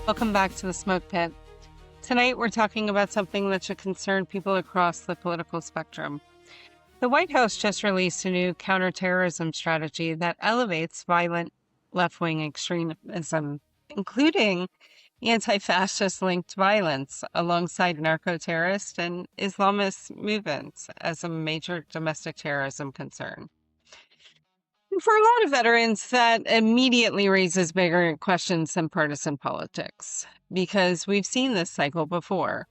Welcome back to the Smoke Pit. Tonight we're talking about something that should concern people across the political spectrum. The White House just released a new counterterrorism strategy that elevates violent left-wing extremism, including anti-fascist linked violence alongside narco-terrorist and Islamist movements as a major domestic terrorism concern. For a lot of veterans, that immediately raises bigger questions than partisan politics, because we've seen this cycle before.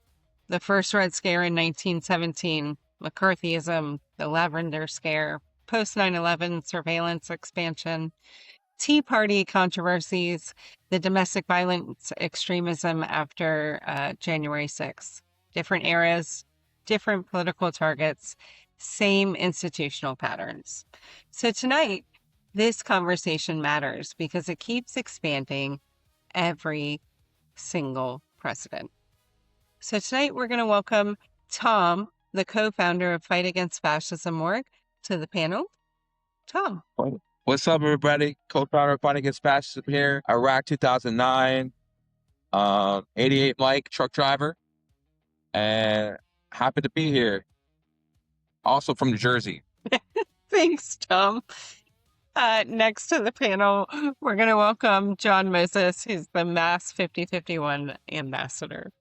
The first Red Scare in 1917, McCarthyism, the Lavender Scare, post 9/11 surveillance expansion, Tea Party controversies, the domestic violence extremism after January 6th. Different eras, different political targets, same institutional patterns. So tonight, this conversation matters because it keeps expanding every single precedent. So tonight we're going to welcome Tom, the co-founder of Fight Against Fascism org, to the panel. Tom. What's up, everybody? Co-founder of Fight Against Fascism here. Iraq 2009, 88 Mike, truck driver, and happy to be here. Also from New Jersey. Thanks, Tom. Next to the panel, we're going to welcome John Moses, who's the Mass 5051 ambassador.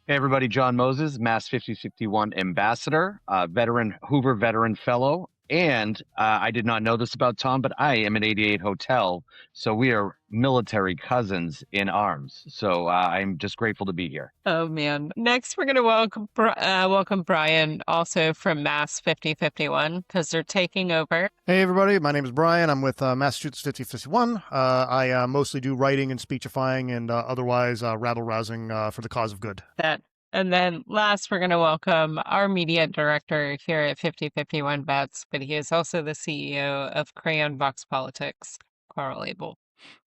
Hey, everybody. John Moses, Mass 5051 ambassador, veteran Hoover veteran fellow. And I did not know this about Tom, but I am at 88 Hotel. So we are military cousins in arms. So I'm just grateful to be here. Oh, man. Next, we're going to welcome Brian, also from Mass 5051, because they're taking over. Hey, everybody. My name is Brian. I'm with Massachusetts 5051. I mostly do writing and speechifying and otherwise rabble-rousing for the cause of good. And then last, we're going to welcome our media director here at 5051 Vets, but he is also the CEO of Crayon Vox Politics, Carl Abel.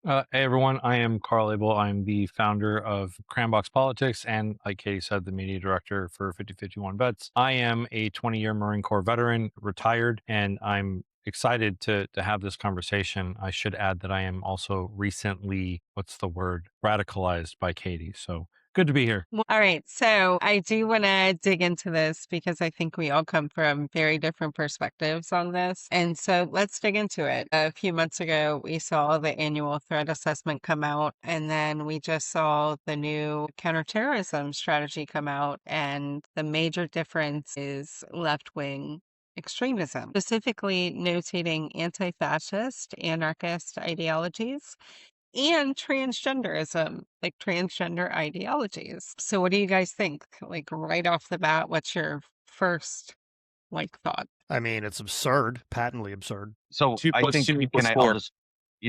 Hey everyone, I am Carl Abel. I'm the founder of Crayon Vox Politics and, like Katie said, the media director for 5051 Vets. I am a 20-year Marine Corps veteran, retired, and I'm excited to have this conversation. I should add that I am also recently, radicalized by Katie. So good to be here. All right. So I do want to dig into this because I think we all come from very different perspectives on this. And so let's dig into it. A few months ago, we saw the annual threat assessment come out, and then we just saw the new counterterrorism strategy come out. And the major difference is left-wing extremism, specifically notating anti-fascist, anarchist ideologies and transgenderism, like transgender ideologies. So what do you guys think? Like right off the bat, what's your first thought? I mean, it's absurd, patently absurd. So I think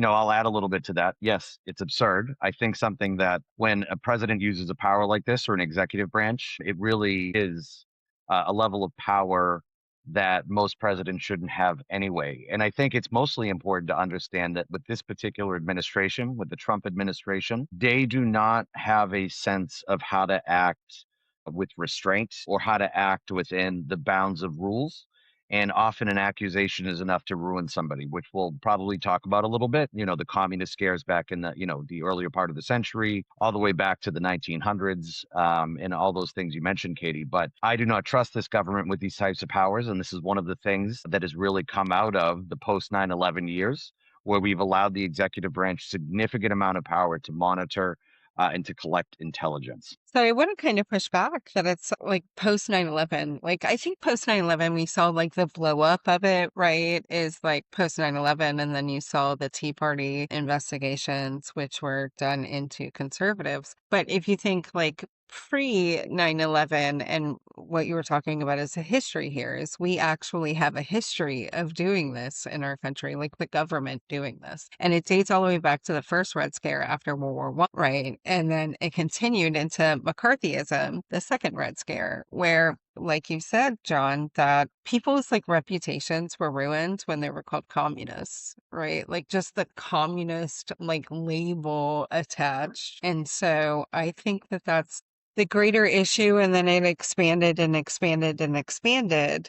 I'll add a little bit to that. Yes, it's absurd. I think something that when a president uses a power like this or an executive branch, it really is a level of power that most presidents shouldn't have anyway. And I think it's mostly important to understand that with this particular administration, with the Trump administration, they do not have a sense of how to act with restraint or how to act within the bounds of rules. And often an accusation is enough to ruin somebody, which we'll probably talk about a little bit. You know, the communist scares back in the earlier part of the century, all the way back to the 1900s, and all those things you mentioned, Katie. But I do not trust this government with these types of powers. And this is one of the things that has really come out of the post 9/11 years, where we've allowed the executive branch significant amount of power to monitor and to collect intelligence. So I want to kind of push back that it's like post 9/11. Like I think post 9/11, we saw like the blow up of it, right? Is like post 9/11. And then you saw the Tea Party investigations, which were done into conservatives. But if you think like pre 9/11 and what you were talking about as a history here is we actually have a history of doing this in our country, like the government doing this. And it dates all the way back to the first Red Scare after World War I, right? And then it continued into McCarthyism, the second Red Scare, where like you said, John, that people's like reputations were ruined when they were called communists, right? Like just the communist like label attached. And so I think that that's the greater issue. And then it expanded and expanded and expanded.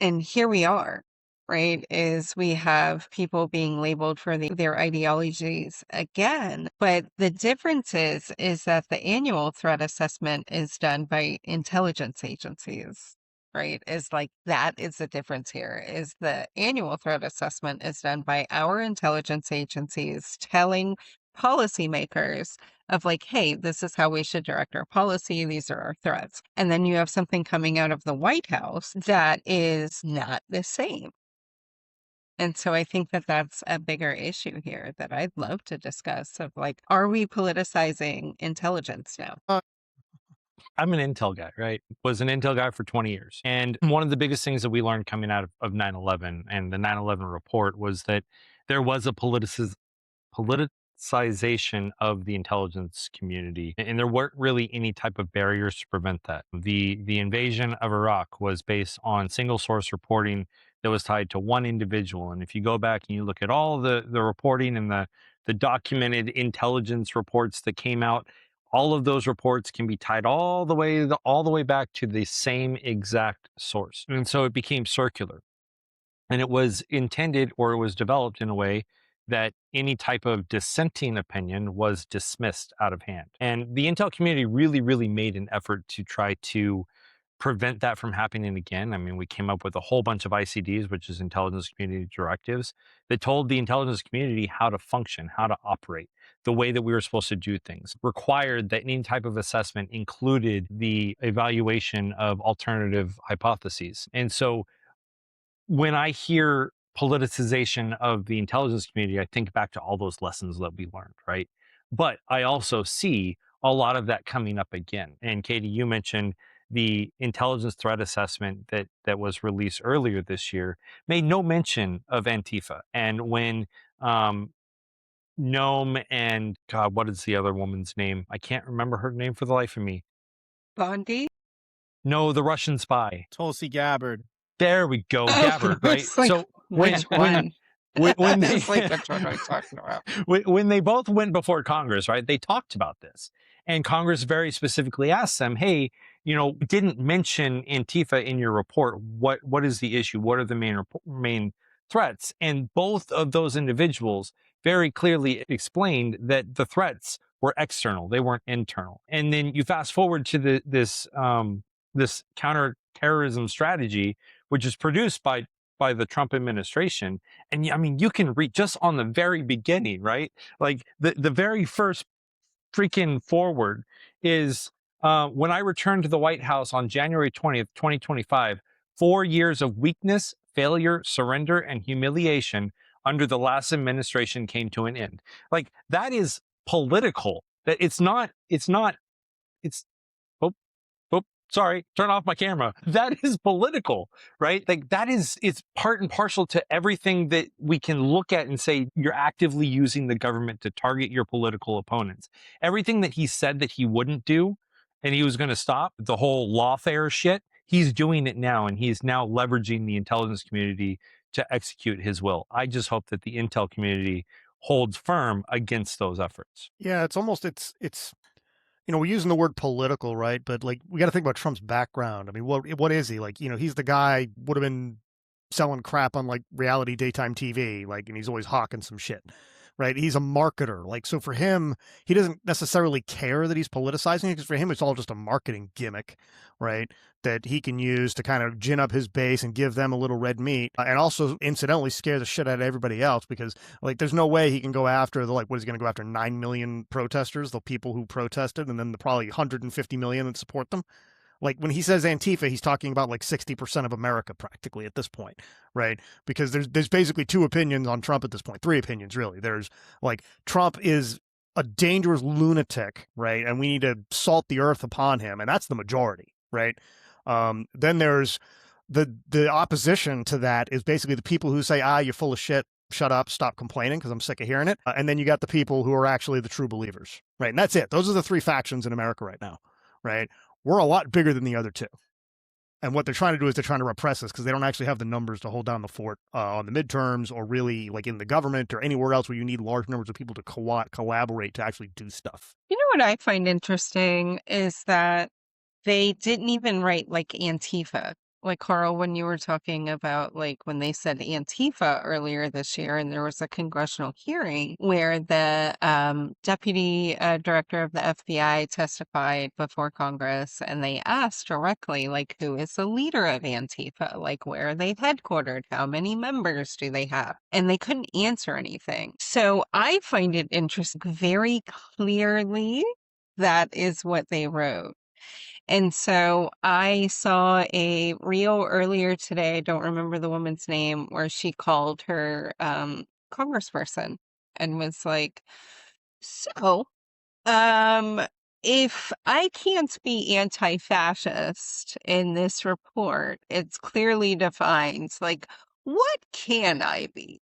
And here we are, right? Is we have people being labeled for their ideologies again. But the difference is that the annual threat assessment is done by intelligence agencies. Right, is like that is the difference here is the annual threat assessment is done by our intelligence agencies telling policymakers of like, hey, this is how we should direct our policy. These are our threats. And then you have something coming out of the White House that is not the same. And so I think that that's a bigger issue here that I'd love to discuss of like, are we politicizing intelligence now? I'm an Intel guy, right? Was an Intel guy for 20 years. And one of the biggest things that we learned coming out of 9/11 and the 9/11 report was that there was a politicization of the intelligence community, and there weren't really any type of barriers to prevent that. The invasion of Iraq was based on single source reporting that was tied to one individual. And if you go back and you look at all the reporting and the documented intelligence reports that came out, all of those reports can be tied all the way back to the same exact source. And so it became circular. And it was intended, or it was developed in a way that any type of dissenting opinion was dismissed out of hand. And the Intel community really, really made an effort to try to prevent that from happening again. I mean, we came up with a whole bunch of ICDs, which is intelligence community directives, that told the intelligence community how to function, how to operate, the way that we were supposed to do things. Required that any type of assessment included the evaluation of alternative hypotheses. And so when I hear politicization of the intelligence community, I think back to all those lessons that we learned, right? But I also see a lot of that coming up again. And Katie, you mentioned the intelligence threat assessment that was released earlier this year made no mention of Antifa. And when Noam and God, what is the other woman's name? I can't remember her name for the life of me. Bondi? No, the Russian spy. Tulsi Gabbard. There we go, Gabbard, right? Like, So which one? when they It's like, which one are we talking about? when they both went before Congress, right? They talked about this, and Congress very specifically asked them, "Hey, didn't mention Antifa in your report. What is the issue? What are the main threats?" And both of those individuals very clearly explained that the threats were external; they weren't internal. And then you fast forward to this counterterrorism strategy, which is produced by the Trump administration. And I mean, you can read just on the very beginning, right? Like the very first freaking forward is when I returned to the White House on January 20th, 2025, 4 years of weakness, failure, surrender, and humiliation under the last administration came to an end. Like that is political. That it's sorry, turn off my camera. That is political, right? Like it's part and parcel to everything that we can look at and say, you're actively using the government to target your political opponents. Everything that he said that he wouldn't do and he was going to stop, the whole lawfare shit, he's doing it now. And he's now leveraging the intelligence community to execute his will. I just hope that the Intel community holds firm against those efforts. Yeah, it's we're using the word political, right? But like, we got to think about Trump's background. I mean, what is he? Like, he's the guy would have been selling crap on like reality daytime TV, like, and he's always hawking some shit, right? He's a marketer. Like, so for him, he doesn't necessarily care that he's politicizing it, because for him, it's all just a marketing gimmick, right? That he can use to kind of gin up his base and give them a little red meat, and also incidentally scare the shit out of everybody else, because like there's no way he can go after what is he going to go after 9 million protesters, the people who protested, and then the probably 150 million that support them. Like when he says Antifa, he's talking about like 60% of America practically at this point, right? Because there's basically two opinions on Trump at this point, three opinions really. There's like Trump is a dangerous lunatic, right? And we need to salt the earth upon him, and that's the majority, right? Then there's the opposition to that is basically the people who say, you're full of shit, shut up, stop complaining because I'm sick of hearing it. And then you got the people who are actually the true believers, right? And that's it. Those are the three factions in America right now, right? We're a lot bigger than the other two. And what they're trying to do is they're trying to repress us because they don't actually have the numbers to hold down the fort on the midterms, or really like in the government or anywhere else where you need large numbers of people to collaborate to actually do stuff. You know what I find interesting is that they didn't even write like Antifa. like Carl, when you were talking about like when they said Antifa earlier this year, and there was a congressional hearing where the deputy director of the FBI testified before Congress, and they asked directly, like, who is the leader of Antifa? Like, where are they headquartered? How many members do they have? And they couldn't answer anything. So I find it interesting, very clearly, that is what they wrote. And so I saw a reel earlier today, I don't remember the woman's name, where she called her congressperson and was like, so, um, if I can't be anti-fascist in this report, it's clearly defined, like, what can I be?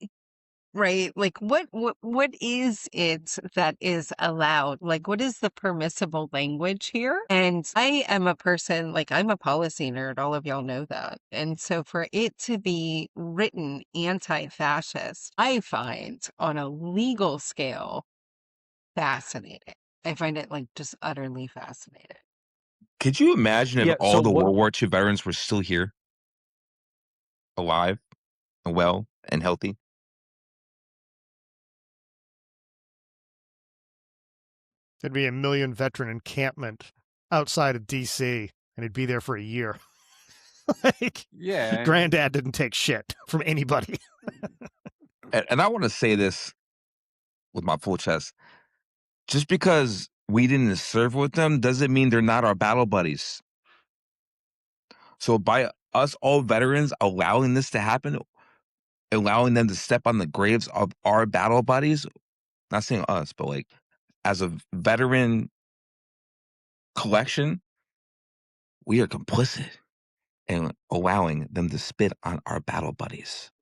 Right? Like what is it that is allowed? Like what is the permissible language here? And I am a person, like I'm a policy nerd, all of y'all know that. And so for it to be written anti-fascist, I find on a legal scale fascinating. I find it like just utterly fascinating. Could you imagine if Yeah, all so the what World War II veterans were still here, alive and well and healthy? There'd be a million veteran encampment outside of DC, and he'd be there for a year. Like, Yeah. Granddad didn't take shit from anybody. And I want to say this with my full chest. Just because we didn't serve with them doesn't mean they're not our battle buddies. So by us all veterans allowing this to happen, allowing them to step on the graves of our battle buddies, not saying us, but like as a veteran collection, we are complicit in allowing them to spit on our battle buddies.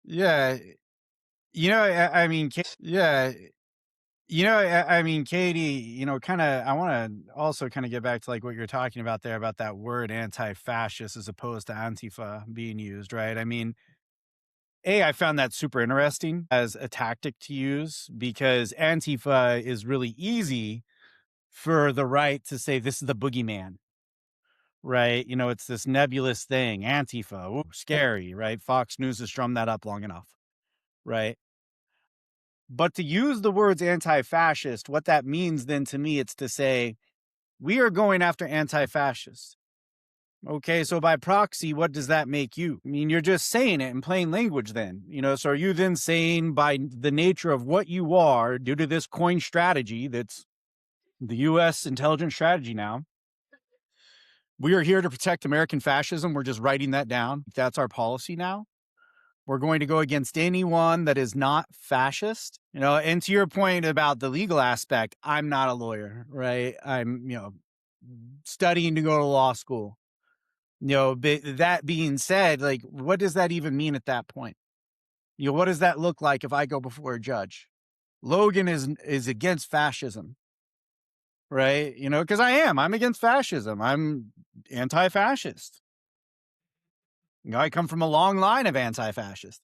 Yeah. I mean, yeah. I mean, Katie, kind of, I want to also kind of get back to like what you're talking about there about that word anti-fascist as opposed to Antifa being used, right? I mean, I found that super interesting as a tactic to use because Antifa is really easy for the right to say this is the boogeyman, right? It's this nebulous thing, Antifa, ooh, scary, right? Fox News has drummed that up long enough, right? But to use the words anti-fascist, what that means then to me, it's to say, we are going after anti-fascists. Okay, so by proxy, what does that make you? I mean, you're just saying it in plain language then, so are you then saying by the nature of what you are, due to this coin strategy that's the U.S. intelligence strategy now, we are here to protect American fascism. We're just writing that down. That's our policy now. We're going to go against anyone that is not fascist, and to your point about the legal aspect, I'm not a lawyer, right? I'm, studying to go to law school, but that being said, like, what does that even mean at that point? What does that look like if I go before a judge? Logan is against fascism, right? Because I'm against fascism. I'm anti-fascist. I come from a long line of anti-fascists.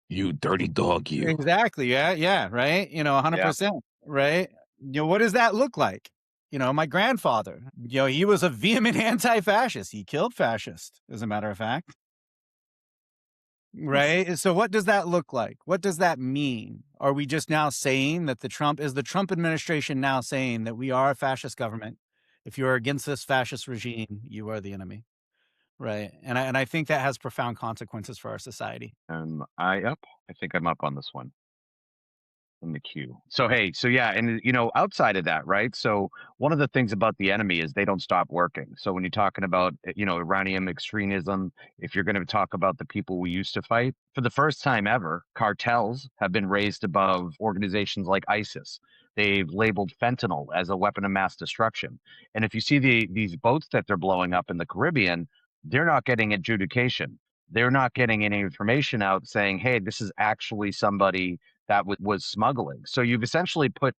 You dirty dog, you. Exactly. Yeah. Right. 100%. Right. What does that look like? My grandfather, he was a vehement anti-fascist. He killed fascists, as a matter of fact. Right. So what does that look like? What does that mean? Are we just now saying that the Trump administration now saying that we are a fascist government? If you're against this fascist regime, you are the enemy. Right. And I think that has profound consequences for our society. I think I'm up on this one in the queue. So, hey, yeah. And, outside of that, right? So one of the things about the enemy is they don't stop working. So when you're talking about, Iranian extremism, if you're going to talk about the people we used to fight, for the first time ever, cartels have been raised above organizations like ISIS. They've labeled fentanyl as a weapon of mass destruction. And if you see these boats that they're blowing up in the Caribbean, they're not getting adjudication. They're not getting any information out saying, hey, this is actually somebody that was smuggling. So you've essentially put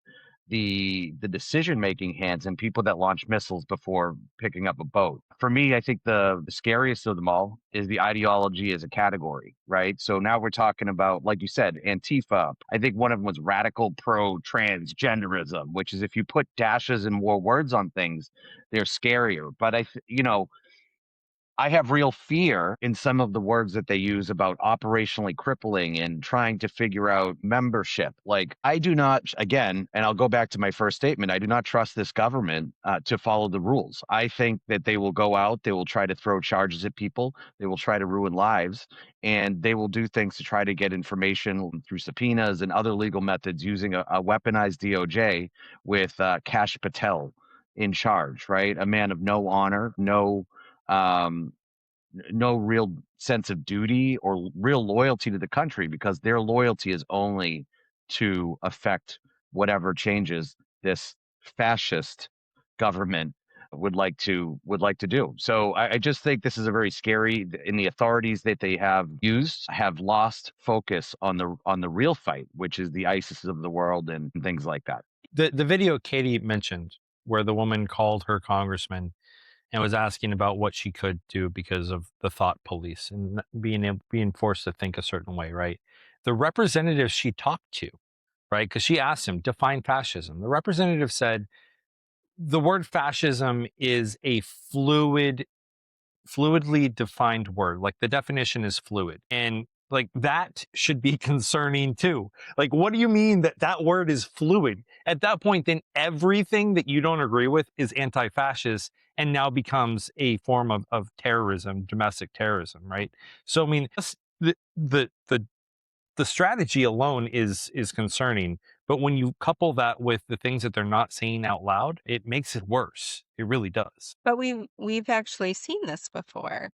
the decision making hands and people that launch missiles before picking up a boat. For me, I think the scariest of them all is the ideology as a category, right? So now we're talking about, like you said, Antifa. I think one of them was radical pro transgenderism, which is if you put dashes and more words on things, they're scarier. But I have real fear in some of the words that they use about operationally crippling and trying to figure out membership. Like, I do not, again, and I'll go back to my first statement, I do not trust this government to follow the rules. I think that they will go out, they will try to throw charges at people, they will try to ruin lives, and they will do things to try to get information through subpoenas and other legal methods using a weaponized DOJ with Kash Patel in charge, right? A man of no honor, um, no real sense of duty or real loyalty to the country, because their loyalty is only to affect whatever changes this fascist government would like to do. So I just think this is a very scary, and the authorities that they have used have lost focus on the real fight, which is the ISIS of the world and things like that. The video Katie mentioned, where the woman called her congressman and was asking about what she could do because of the thought police and being forced to think a certain way, right? The representative she talked to, right, because she asked him, define fascism. The representative said, the word fascism is a fluidly defined word. Like, the definition is fluid. And like, that should be concerning too. Like, what do you mean that that word is fluid? At that point, then everything that you don't agree with is anti-fascist and now becomes a form of terrorism, domestic terrorism, right? So, I mean, the strategy alone is concerning, but when you couple that with the things that they're not saying out loud, it makes it worse. It really does. But we've actually seen this before,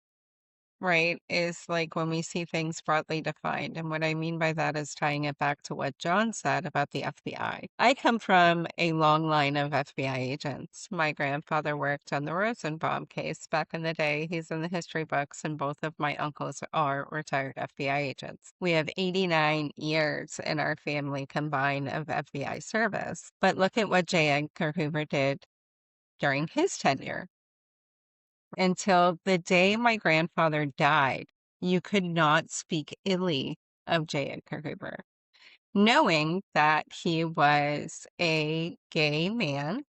right? Is like when we see things broadly defined. And what I mean by that is tying it back to what John said about the FBI. I come from a long line of FBI agents. My grandfather worked on the Rosenbaum case back in the day. He's in the history books, and both of my uncles are retired FBI agents. We have 89 years in our family combined of FBI service. But look at what J. Edgar Hoover did during his tenure. Until the day my grandfather died, you could not speak illy of J. Edgar Hoover, knowing that he was a gay man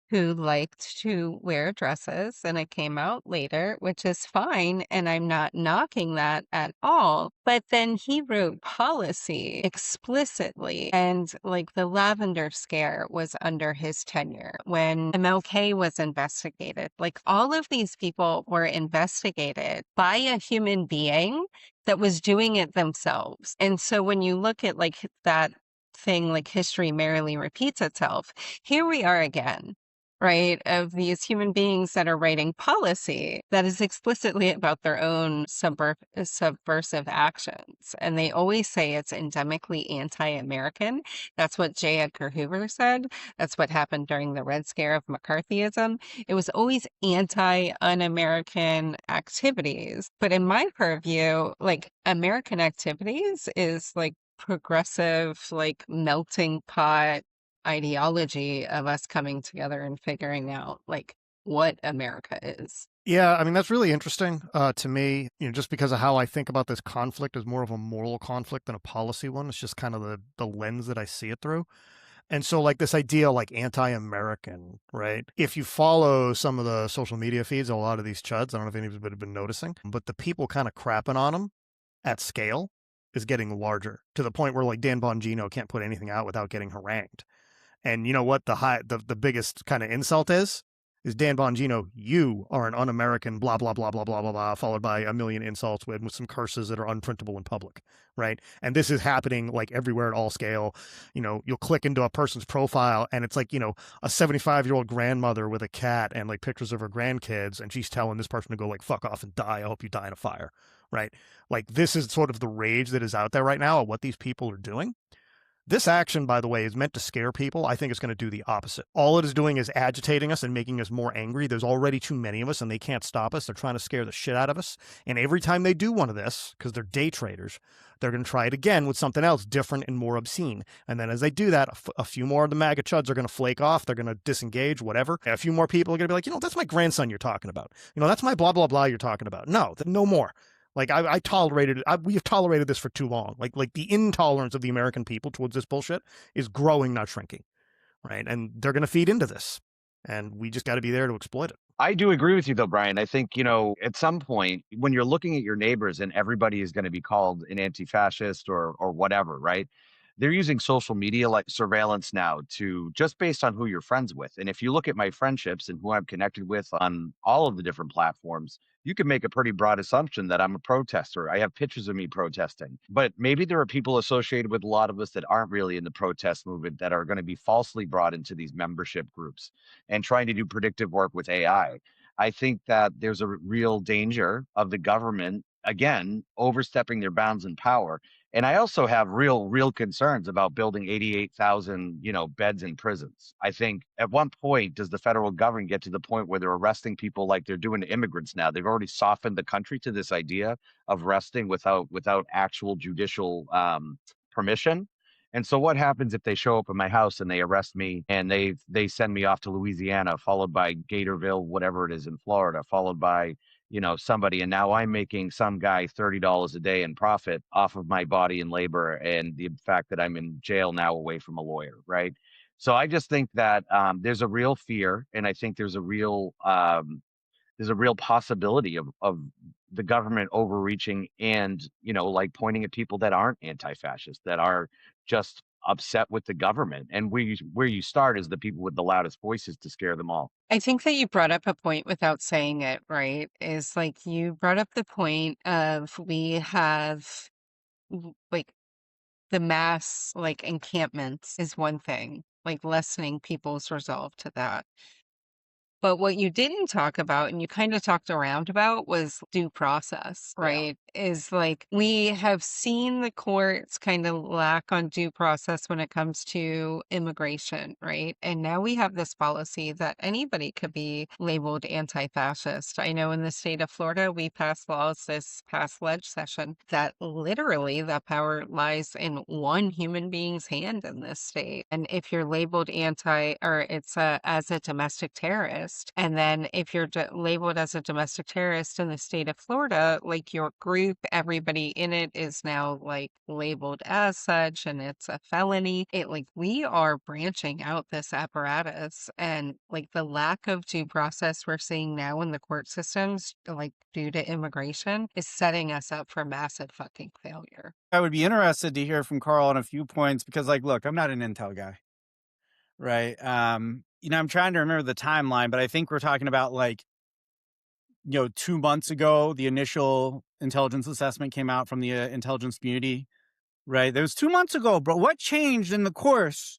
who liked to wear dresses, and it came out later, which is fine, and I'm not knocking that at all. But then he wrote policy explicitly, and like the Lavender Scare was under his tenure when MLK was investigated. Like, all of these people were investigated by a human being that was doing it themselves. And so when you look at like that thing, like history merrily repeats itself, here we are again, right, of these human beings that are writing policy that is explicitly about their own subversive actions. And they always say it's endemically anti-American. That's what J. Edgar Hoover said. That's what happened during the Red Scare of McCarthyism. It was always anti-un-American activities. But in my purview, like, American activities is like progressive, like melting pot ideology of us coming together and figuring out like what America is. Yeah, I mean, that's really interesting to me, just because of how I think about this conflict as more of a moral conflict than a policy one. It's just kind of the lens that I see it through. And so like this idea like anti-American, right? If you follow some of the social media feeds, a lot of these chuds, I don't know if anybody's been noticing, but the people kind of crapping on them at scale is getting larger, to the point where like Dan Bongino can't put anything out without getting harangued. And you know what the biggest kind of insult is Dan Bongino, you are an un-American, blah, blah, blah, blah, blah, blah, blah, followed by a million insults with some curses that are unprintable in public, right? And this is happening like everywhere at all scale. You'll click into a person's profile and it's like, a 75-year-old grandmother with a cat and like pictures of her grandkids, and she's telling this person to go like fuck off and die. I hope you die in a fire, right? Like, this is sort of the rage that is out there right now of what these people are doing. This action, by the way, is meant to scare people. I think it's going to do the opposite. All it is doing is agitating us and making us more angry. There's already too many of us, and they can't stop us. They're trying to scare the shit out of us. And every time they do one of this, because they're day traders, they're going to try it again with something else different and more obscene. And then as they do that, a few more of the MAGA chuds are going to flake off. They're going to disengage, whatever. And a few more people are going to be like, that's my grandson you're talking about. That's my blah, blah, blah you're talking about. No more. Like I tolerated it. We have tolerated this for too long. Like the intolerance of the American people towards this bullshit is growing, not shrinking, right? And they're going to feed into this, and we just got to be there to exploit it. I do agree with you though, Brian. I think, at some point when you're looking at your neighbors and everybody is going to be called an anti-fascist or whatever, right? They're using social media like surveillance now to just based on who you're friends with. And if you look at my friendships and who I'm connected with on all of the different platforms, you can make a pretty broad assumption that I'm a protester. I have pictures of me protesting, but maybe there are people associated with a lot of us that aren't really in the protest movement that are going to be falsely brought into these membership groups and trying to do predictive work with AI. I think that there's a real danger of the government, again, overstepping their bounds in power. And I also have real concerns about building 88,000, beds in prisons. I think at one point, does the federal government get to the point where they're arresting people like they're doing to immigrants now? They've already softened the country to this idea of arresting without actual judicial permission. And so what happens if they show up at my house and they arrest me and they send me off to Louisiana, followed by Gatorville, whatever it is in Florida, followed by somebody, and now I'm making some guy $30 a day in profit off of my body and labor and the fact that I'm in jail now away from a lawyer, right? So I just think that there's a real fear, and I think there's a real possibility of the government overreaching and like pointing at people that aren't anti-fascist, that are just upset with the government. And where you start is the people with the loudest voices to scare them all. I think that you brought up a point without saying it, right? Is like you brought up the point of we have like the mass like encampments is one thing, like lessening people's resolve to that. But what you didn't talk about, and you kind of talked around about, was due process, right? Is like we have seen the courts kind of lack on due process when it comes to immigration, right? And now we have this policy that anybody could be labeled anti-fascist. I know in the state of Florida, we passed laws this past leg session that literally the power lies in one human being's hand in this state. And if you're labeled as a domestic terrorist, and then if you're labeled as a domestic terrorist in the state of Florida, like your group, everybody in it is now like labeled as such, and it's a felony. We are branching out this apparatus, and like the lack of due process we're seeing now in the court systems, like due to immigration, is setting us up for massive fucking failure. I would be interested to hear from Carl on a few points because, look, I'm not an intel guy, right? I'm trying to remember the timeline, but I think we're talking about 2 months ago, the initial intelligence assessment came out from the intelligence community, right? That was 2 months ago, bro. What changed in the course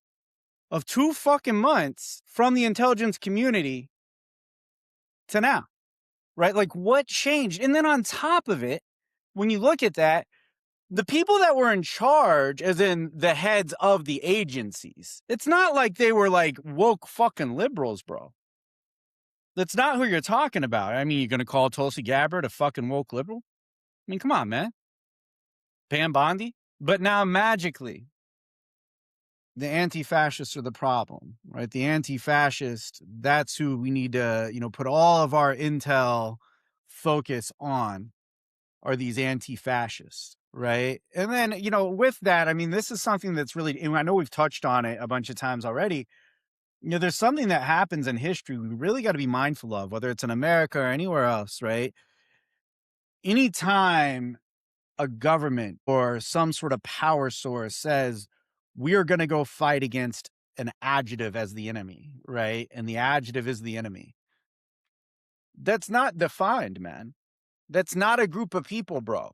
of 2 fucking months from the intelligence community to now, right? Like, what changed? And then on top of it, when you look at that, the people that were in charge, as in the heads of the agencies, it's not like they were like woke fucking liberals, bro. That's not who you're talking about. I mean, you're going to call Tulsi Gabbard a fucking woke liberal? I mean, come on, man. Pam Bondi? But now magically, the anti-fascists are the problem, right? The anti-fascist, that's who we need to, put all of our intel focus on, are these anti-fascists. Right. And then, with that, I mean, this is something that's really, and I know we've touched on it a bunch of times already. There's something that happens in history we really got to be mindful of, whether it's in America or anywhere else, right? Anytime a government or some sort of power source says, we are going to go fight against an adjective as the enemy, right? And the adjective is the enemy. That's not defined, man. That's not a group of people, bro.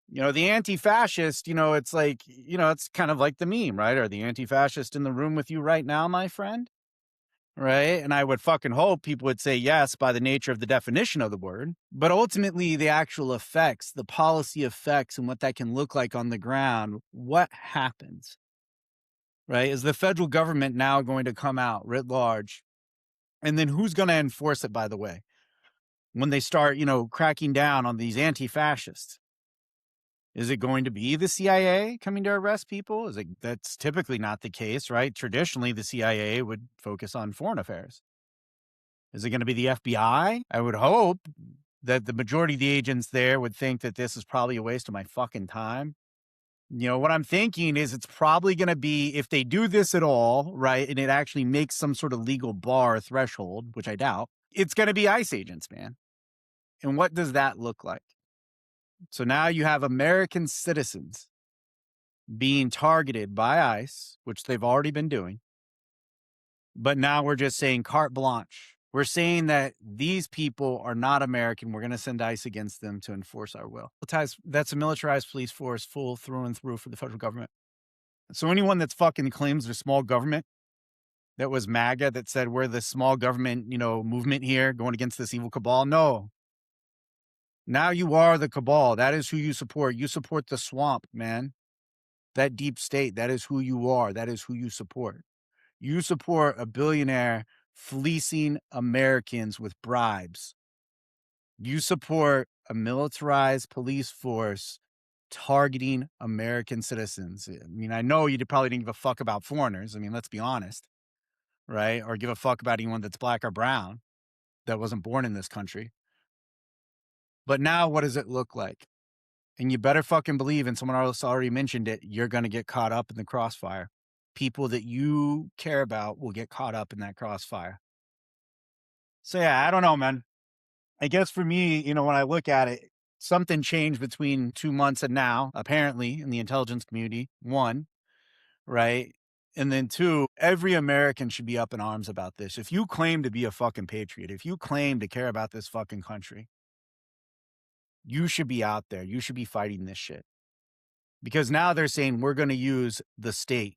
The anti-fascist, it's like, it's kind of like the meme, right? Are the anti-fascist in the room with you right now, my friend? right? And I would fucking hope people would say yes by the nature of the definition of the word. But ultimately, the actual effects, the policy effects, and what that can look like on the ground, what happens, right? Is the federal government now going to come out writ large? And then who's going to enforce it, by the way, when they start, cracking down on these anti-fascists? Is it going to be the CIA coming to arrest people? That's typically not the case, right? Traditionally, the CIA would focus on foreign affairs. Is it going to be the FBI? I would hope that the majority of the agents there would think that this is probably a waste of my fucking time. What I'm thinking is it's probably going to be, if they do this at all, right, and it actually makes some sort of legal bar threshold, which I doubt, it's going to be ICE agents, man. And what does that look like? So now you have American citizens being targeted by ICE, which they've already been doing. But now we're just saying carte blanche. We're saying that these people are not American. We're going to send ICE against them to enforce our will. That's a militarized police force, full through and through, for the federal government. So anyone that's fucking claims they're small government, that was MAGA, that said we're the small government, movement here going against this evil cabal. No. Now you are the cabal. That is who you support. You support the swamp, man. That deep state. That is who you are. That is who you support. You support a billionaire fleecing Americans with bribes. You support a militarized police force targeting American citizens. I mean, I know you probably didn't give a fuck about foreigners. I mean, let's be honest, right? Or give a fuck about anyone that's black or brown that wasn't born in this country. But now what does it look like? And you better fucking believe, and someone else already mentioned it, you're going to get caught up in the crossfire. People that you care about will get caught up in that crossfire. So yeah, I don't know, man. I guess for me, when I look at it, something changed between 2 months and now, apparently, in the intelligence community. One, right? And then two, every American should be up in arms about this. If you claim to be a fucking patriot, if you claim to care about this fucking country, you should be out there. You should be fighting this shit. Because now they're saying we're going to use the state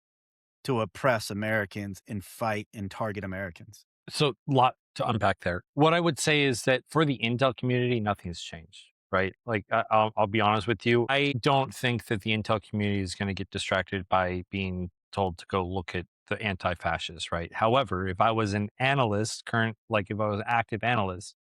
to oppress Americans and fight and target Americans. So, lot to unpack there. What I would say is that for the intel community, nothing's changed, right? Like, I'll be honest with you. I don't think that the intel community is going to get distracted by being told to go look at the anti-fascists, right? However, if I was an analyst, if I was an active analyst,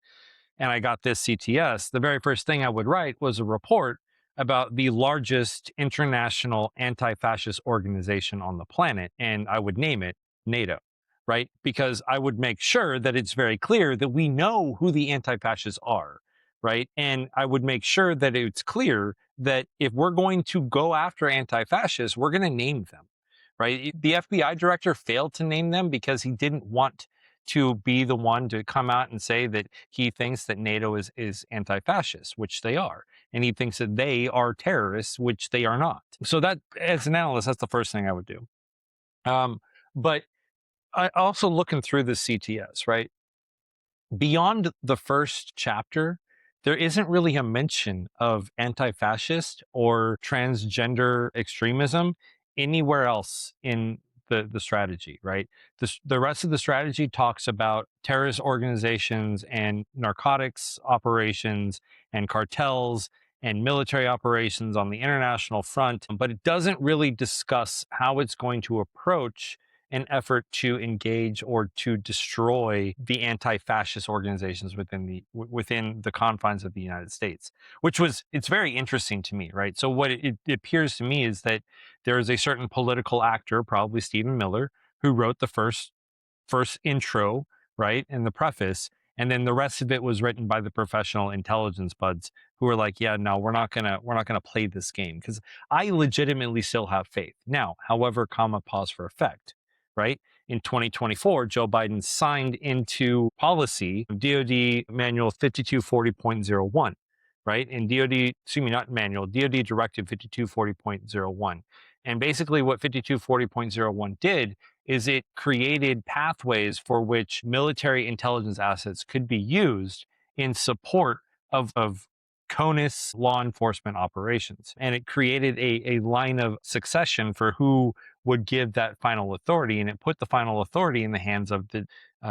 and I got this CTS, the very first thing I would write was a report about the largest international anti-fascist organization on the planet, and I would name it NATO, right? Because I would make sure that it's very clear that we know who the anti-fascists are, right? And I would make sure that it's clear that if we're going to go after anti-fascists, we're going to name them, right? The FBI director failed to name them because he didn't want to be the one to come out and say that he thinks that NATO is anti-fascist, which they are. And he thinks that they are terrorists, which they are not. So that, as an analyst, that's the first thing I would do. But I also looking through the CTS, right? Beyond the first chapter, there isn't really a mention of anti-fascist or transgender extremism anywhere else in the strategy, right? The rest of the strategy talks about terrorist organizations and narcotics operations and cartels and military operations on the international front, but it doesn't really discuss how it's going to approach an effort to engage or to destroy the anti-fascist organizations within the confines of the United States, it's very interesting to me, right? So what it appears to me is that there is a certain political actor, probably Stephen Miller, who wrote the first intro, right, and the preface, and then the rest of it was written by the professional intelligence buds who were like, yeah, no, we're not gonna play this game, because I legitimately still have faith. Now, however, pause for effect. Right? In 2024, Joe Biden signed into policy DOD Manual 5240.01, right? And DOD Directive 5240.01. And basically what 5240.01 did is it created pathways for which military intelligence assets could be used in support of CONUS law enforcement operations. And it created a line of succession for who would give that final authority. And it put the final authority in the hands of the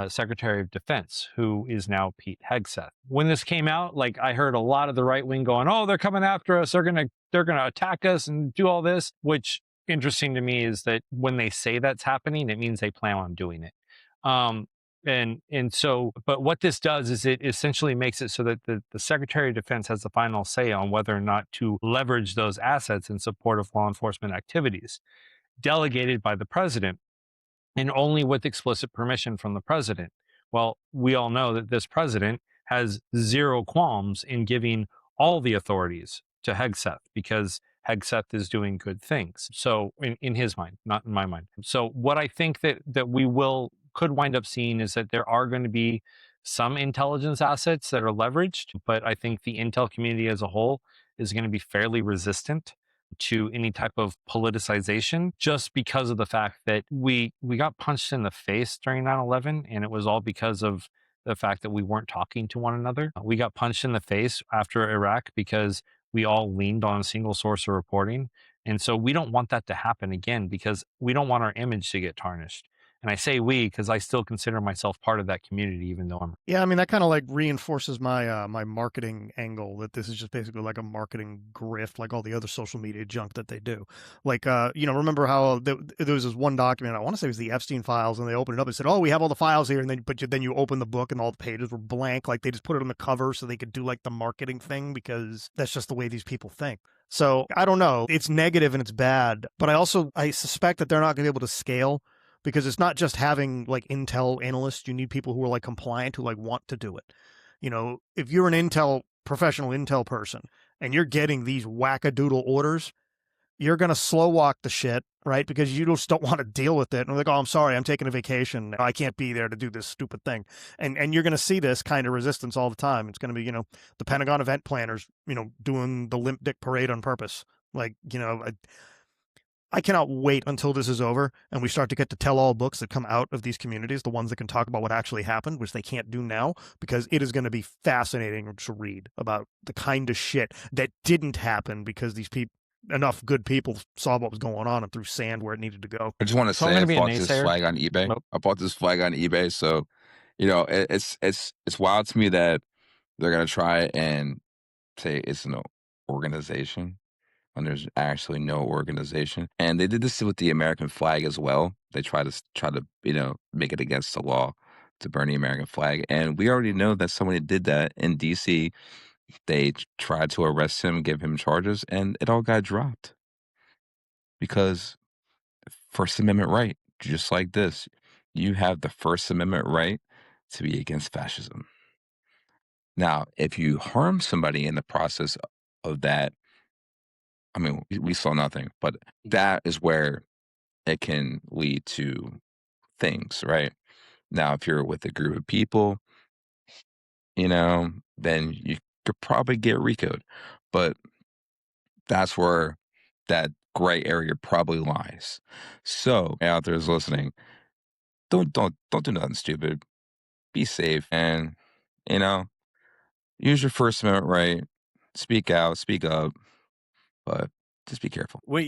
Secretary of Defense, who is now Pete Hegseth. When this came out, like, I heard a lot of the right wing going, "Oh, they're coming after us. They're gonna attack us and do all this." Which, interesting to me, is that when they say that's happening, it means they plan on doing it. But what this does is it essentially makes it so that the Secretary of Defense has the final say on whether or not to leverage those assets in support of law enforcement activities, delegated by the president, and only with explicit permission from the president. Well, we all know that this president has zero qualms in giving all the authorities to Hegseth, because Hegseth is doing good things. So in his mind, not in my mind. So what I think that we could wind up seeing is that there are going to be some intelligence assets that are leveraged, but I think the intel community as a whole is going to be fairly resistant to any type of politicization, just because of the fact that we got punched in the face during 9/11, and it was all because of the fact that we weren't talking to one another. We got punched in the face after Iraq because we all leaned on a single source of reporting. And so we don't want that to happen again, because we don't want our image to get tarnished. And I say we because I still consider myself part of that community, even though I'm... Yeah, I mean, that kind of like reinforces my my marketing angle, that this is just basically like a marketing grift, like all the other social media junk that they do. Like, remember how there was this one document, I want to say it was the Epstein files, and they opened it up and said, "Oh, we have all the files here," and then you open the book and all the pages were blank, like they just put it on the cover so they could do like the marketing thing, because that's just the way these people think. So I don't know, it's negative and it's bad, but I suspect that they're not going to be able to scale, because it's not just having like intel analysts. You need people who are like compliant, who like want to do it. If you're an professional intel person and you're getting these wackadoodle orders, you're going to slow walk the shit, right? Because you just don't want to deal with it. And like, "Oh, I'm sorry, I'm taking a vacation. I can't be there to do this stupid thing." And you're going to see this kind of resistance all the time. It's going to be, the Pentagon event planners, doing the limp dick parade on purpose. Like, I cannot wait until this is over and we start to get to tell-all books that come out of these communities, the ones that can talk about what actually happened, which they can't do now, because it is going to be fascinating to read about the kind of shit that didn't happen because enough good people saw what was going on and threw sand where it needed to go. I just want to say, I bought this flag on eBay. Nope. I bought this flag on eBay, so it's wild to me that they're gonna try and say it's an organization when there's actually no organization. And they did this with the American flag as well. They try to make it against the law to burn the American flag. And we already know that somebody did that in DC. They tried to arrest him, give him charges, and it all got dropped. Because First Amendment right, just like this. You have the First Amendment right to be against fascism. Now, if you harm somebody in the process of that, I mean, we saw nothing, but that is where it can lead to things, right? Now, if you're with a group of people, then you could probably get RICO'd. But that's where that gray area probably lies. So, out there's listening, don't do nothing stupid. Be safe, and use your First Amendment right. Speak out, speak up, but just be careful. What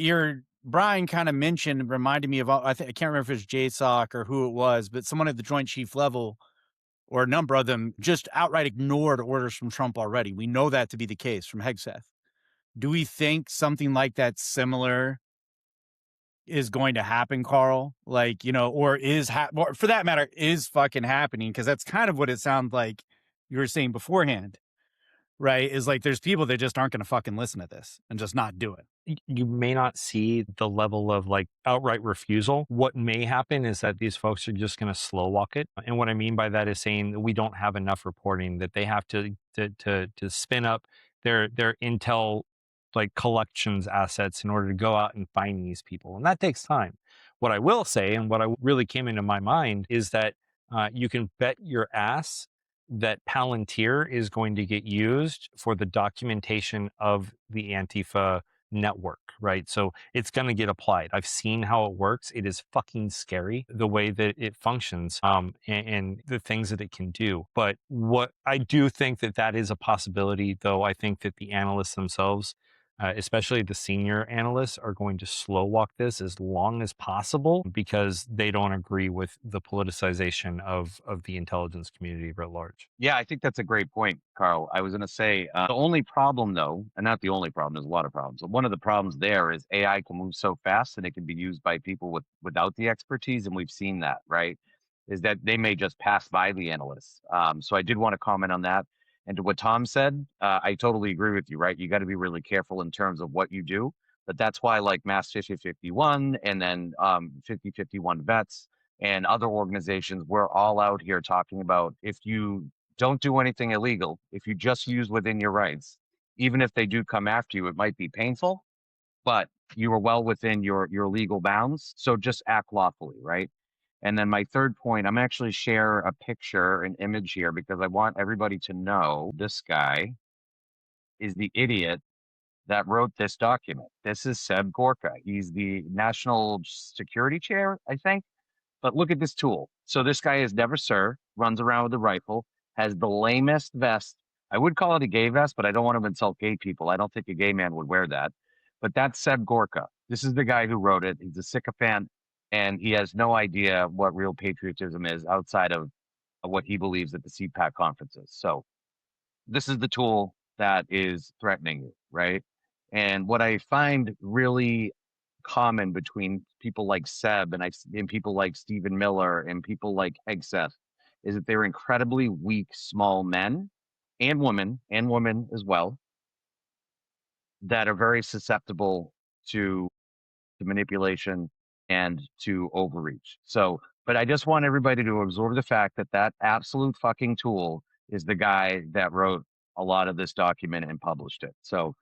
Brian kind of mentioned reminded me of, I can't remember if it was JSOC or who it was, but someone at the Joint Chief level, or a number of them, just outright ignored orders from Trump already. We know that to be the case from Hegseth. Do we think something like that similar is going to happen, Carl? Like, or or for that matter, is fucking happening? Because that's kind of what it sounds like you were saying beforehand, right? Is like there's people that just aren't going to fucking listen to this and just not do it. You may not see the level of like outright refusal. What may happen is that these folks are just going to slow walk it. And what I mean by that is saying that we don't have enough reporting, that they have to spin up their intel like collections assets in order to go out and find these people. And that takes time. What I will say, and what really came into my mind, is that you can bet your ass that Palantir is going to get used for the documentation of the Antifa network, right? So it's going to get applied. I've seen how it works. It is fucking scary the way that it functions, and the things that it can do. But what I do think that is a possibility, though I think that the analysts themselves, especially the senior analysts, are going to slow walk this as long as possible because they don't agree with the politicization of the intelligence community writ large. Yeah, I think that's a great point, Carl. I was going to say the only problem, though, and not the only problem, there's a lot of problems. But one of the problems there is AI can move so fast and it can be used by people without the expertise, and we've seen that, right? Is that they may just pass by the analysts. So I did want to comment on that. And to what Tom said, I totally agree with you, right? You got to be really careful in terms of what you do. But that's why, like Mass 5051 and then 5051 Vets and other organizations, we're all out here talking about if you don't do anything illegal, if you just use within your rights, even if they do come after you, it might be painful, but you are well within your legal bounds. So just act lawfully, right? And then my third point, I'm actually share a picture, an image here, because I want everybody to know this guy is the idiot that wrote this document. This is Seb Gorka. He's the national security chair, I think. But look at this tool. So this guy is never served, runs around with a rifle, has the lamest vest. I would call it a gay vest, but I don't want to insult gay people. I don't think a gay man would wear that. But that's Seb Gorka. This is the guy who wrote it. He's a sycophant, and he has no idea what real patriotism is outside of what he believes at the CPAC conferences. So this is the tool that is threatening you, right? And what I find really common between people like Seb and people like Stephen Miller and people like Hegseth is that they're incredibly weak, small men and women as well, that are very susceptible to manipulation and to overreach. So, but I just want everybody to absorb the fact that that absolute fucking tool is the guy that wrote a lot of this document and published it. So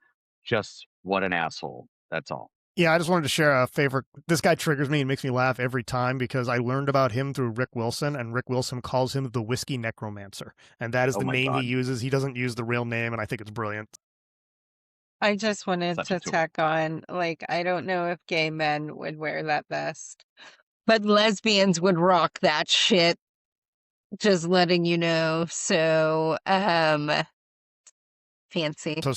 just what an asshole. That's all. Yeah, I just wanted to share a favorite. This guy triggers me and makes me laugh every time because I learned about him through Rick Wilson, and Rick Wilson calls him the Whiskey Necromancer. And that is the name he uses. He doesn't use the real name, and I think it's brilliant. I just wanted to tack on, like, I don't know if gay men would wear that vest, but lesbians would rock that shit. Just letting you know. So, fancy. So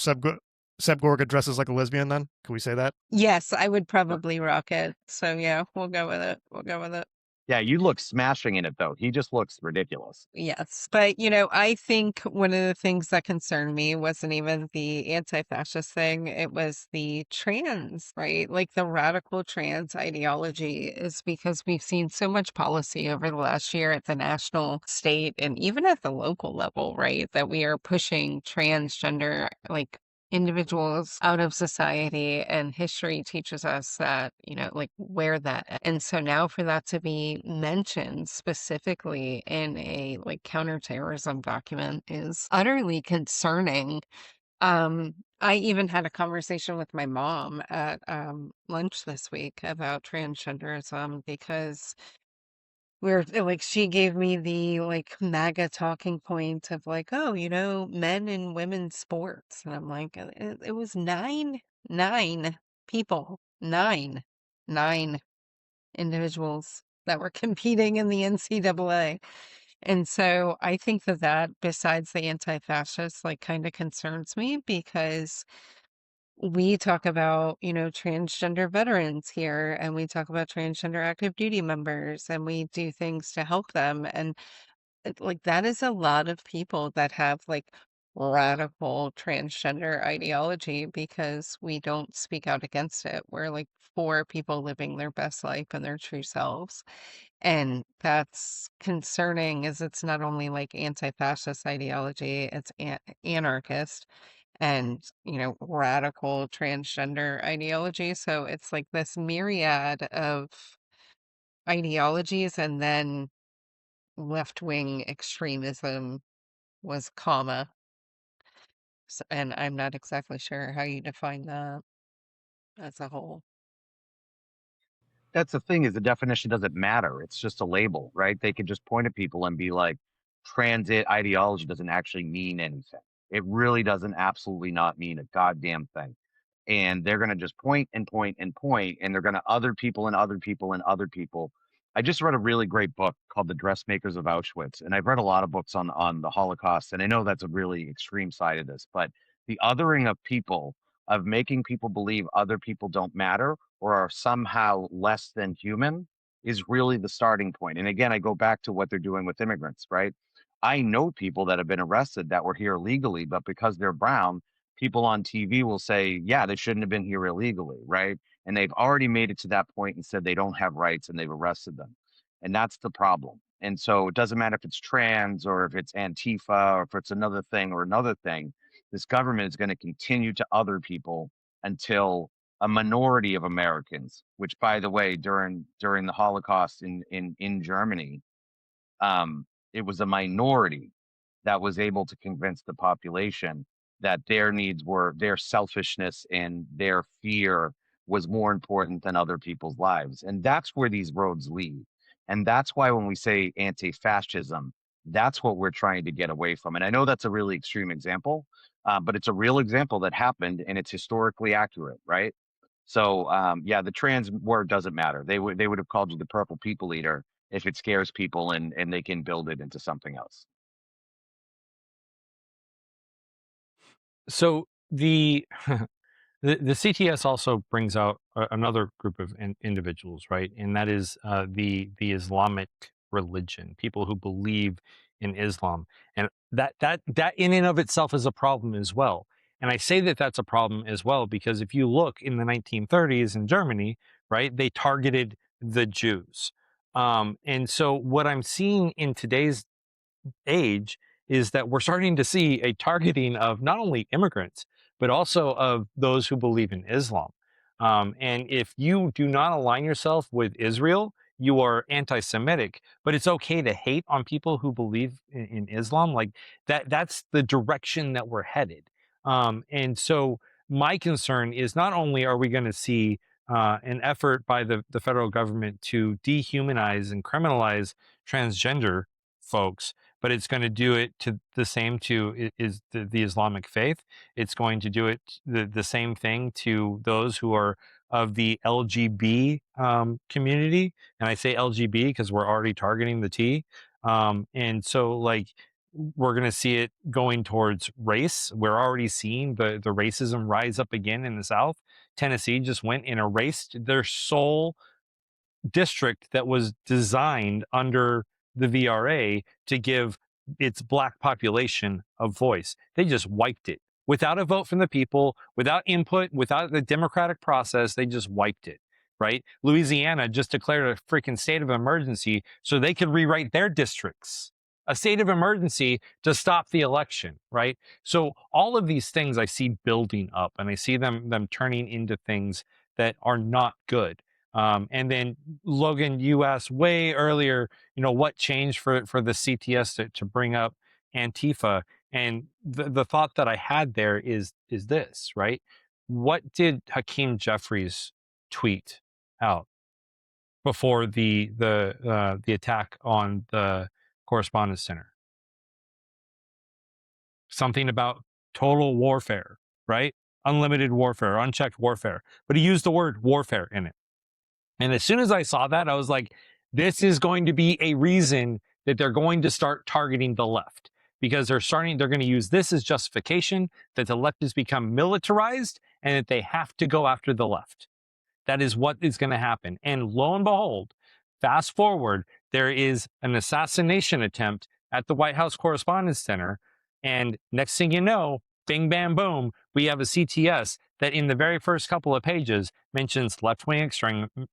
Seb Gorka dresses like a lesbian then? Can we say that? Yes, I would probably rock it. So yeah, we'll go with it. We'll go with it. Yeah, you look smashing in it, though. He just looks ridiculous. Yes. But, you know, I think one of the things that concerned me wasn't even the anti-fascist thing. It was the trans, right? Like the radical trans ideology is because we've seen so much policy over the last year at the national, state, and even at the local level, right? That we are pushing transgender, like, individuals out of society, and history teaches us that, you know, like where that. And so now for that to be mentioned specifically in a like counterterrorism document is utterly concerning. I even had a conversation with my mom at lunch this week about transgenderism because we're like she gave me the like MAGA talking point of like, oh, you know, men and women's sports. And I'm like, it was nine people, nine individuals that were competing in the NCAA. And so I think that besides the anti-fascist, like kind of concerns me because we talk about, you know, transgender veterans here, and we talk about transgender active duty members, and we do things to help them. And like that is a lot of people that have like radical transgender ideology because we don't speak out against it. We're like for people living their best life and their true selves. And that's concerning as it's not only like anti-fascist ideology, it's anarchist and, you know, radical transgender ideology. So it's like this myriad of ideologies, and then left-wing extremism was comma. And I'm not exactly sure how you define that as a whole. That's the thing, is the definition doesn't matter. It's just a label, right? They could just point at people and be like, transit ideology doesn't actually mean anything. It really doesn't absolutely not mean a goddamn thing. and they're going to just point and point and point, and they're going to other people and other people and other people. I just read a really great book called The Dressmakers of Auschwitz, and I've read a lot of books on the Holocaust, and I know that's a really extreme side of this, but the othering of people, of making people believe other people don't matter or are somehow less than human, is really the starting point. And again, I go back to what they're doing with immigrants, right? I know people that have been arrested that were here legally, but because they're brown, people on TV will say, yeah, they shouldn't have been here illegally, right? And they've already made it to that point and said they don't have rights and they've arrested them. And that's the problem. And so it doesn't matter if it's trans or if it's Antifa or if it's another thing or another thing. This government is going to continue to other people until a minority of Americans, which, by the way, during the Holocaust in Germany, it was a minority that was able to convince the population that their needs were, their selfishness and their fear was more important than other people's lives. And that's where these roads lead. And that's why when we say anti-fascism, that's what we're trying to get away from. And I know that's a really extreme example, but it's a real example that happened and it's historically accurate, right? So yeah, the trans word doesn't matter. They would have called you the purple people eater if it scares people and they can build it into something else. So the the CTS also brings out another group of individuals, right? And that is the Islamic religion, people who believe in Islam, and that in and of itself is a problem as well. And I say that that's a problem as well because if you look in the 1930s in Germany, right, they targeted the Jews. And so what I'm seeing in today's age is that we're starting to see a targeting of not only immigrants, but also of those who believe in Islam. And if you do not align yourself with Israel, you are anti-Semitic, but it's okay to hate on people who believe in Islam. Like that's the direction that we're headed. And so my concern is not only are we going to see an effort by the federal government to dehumanize and criminalize transgender folks, but it's going to do it to the same to is the Islamic faith. It's going to do it the same thing to those who are of the LGB community. And I say LGB because we're already targeting the T. And so like we're going to see it going towards race. We're already seeing the racism rise up again in the South. Tennessee just went and erased their sole district that was designed under the VRA to give its black population a voice. They just wiped it without a vote from the people, without input, without the democratic process. They just wiped it, right? Louisiana just declared a freaking state of emergency so they could rewrite their districts. A state of emergency to stop the election, right? So all of these things I see building up, and I see them turning into things that are not good. And then Logan, you asked way earlier, what changed for the CTS to bring up Antifa, and the thought that I had there is this, right? What did Hakeem Jeffries tweet out before the attack on the Correspondence Center? Something about total warfare, right? Unlimited warfare, unchecked warfare, but he used the word warfare in it. And as soon as I saw that, I was like, this is going to be a reason that they're going to start targeting the left because they're going to use this as justification that the left has become militarized and that they have to go after the left. That is what is going to happen. And lo and behold, fast forward, there is an assassination attempt at the White House Correspondence Center. And next thing you know, bing, bam, boom, we have a CTS that in the very first couple of pages mentions left-wing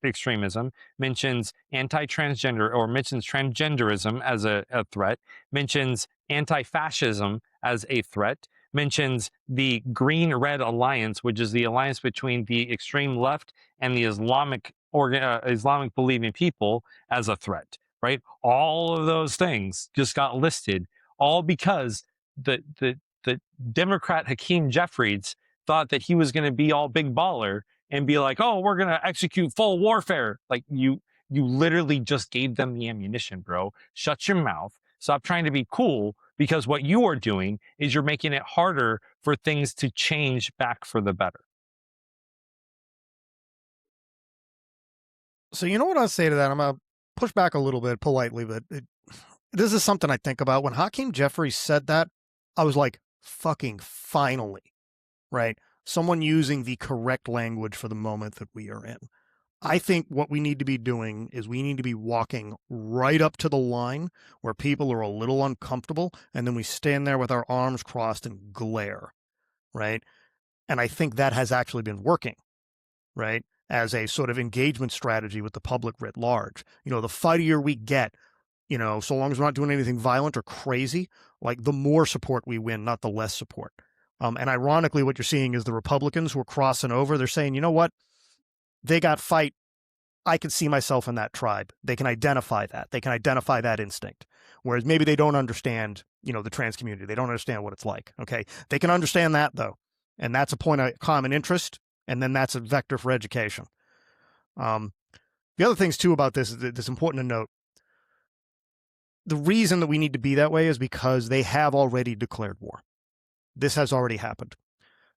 extremism, mentions anti-transgender or mentions transgenderism as a threat, mentions anti-fascism as a threat, mentions the Green-Red Alliance, which is the alliance between the extreme left and the Islamic believing people as a threat, right? All of those things just got listed, all because the Democrat Hakeem Jeffries thought that he was going to be all big baller and be like, oh, we're going to execute full warfare. Like you literally just gave them the ammunition, bro. Shut your mouth. Stop trying to be cool, because what you are doing is you're making it harder for things to change back for the better. So you know what I'll say to that? I'm going to push back a little bit politely, but this is something I think about. When Hakeem Jeffries said that, I was like, fucking finally, right? Someone using the correct language for the moment that we are in. I think what we need to be doing is we need to be walking right up to the line where people are a little uncomfortable, and then we stand there with our arms crossed and glare, right? And I think that has actually been working, right? As a sort of engagement strategy with the public writ large. You know, the fightier we get, you know, so long as we're not doing anything violent or crazy, like the more support we win, not the less support. And ironically, what you're seeing is the Republicans who are crossing over. They're saying, you know what? They got fight. I can see myself in that tribe. They can identify that. They can identify that instinct. Whereas maybe they don't understand, you know, the trans community. They don't understand what it's like. Okay. They can understand that though. And that's a point of common interest. And then that's a vector for education. The other things too about this is that it's important to note. The reason that we need to be that way is because they have already declared war. This has already happened.